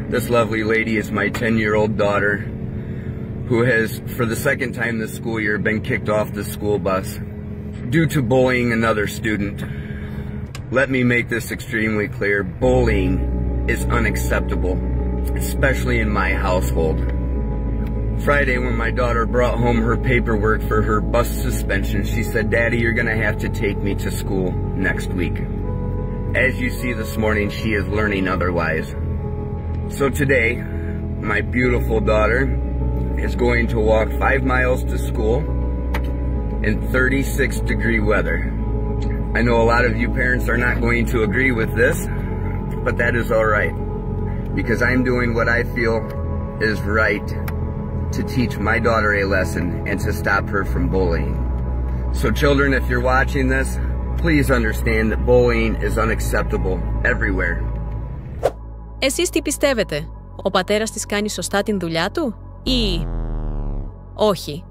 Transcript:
This lovely lady is my 10-year-old daughter, who has, for the second time this school year, been kicked off the school bus due to bullying another student. Let me make this extremely clear. Bullying is unacceptable, especially in my household. Friday, when my daughter brought home her paperwork for her bus suspension, she said, "Daddy, you're gonna have to take me to school next week." As you see this morning, she is learning otherwise. So today, my beautiful daughter is going to walk 5 miles to school in 36-degree weather. I know a lot of you parents are not going to agree with this, but that is all right, because I'm doing what I feel is right to teach my daughter a lesson and to stop her from bullying. So children, if you're watching this, please understand that bullying is unacceptable everywhere. Εσείς τι πιστεύετε? Ο πατέρας της κάνει σωστά την δουλειά του ή όχι?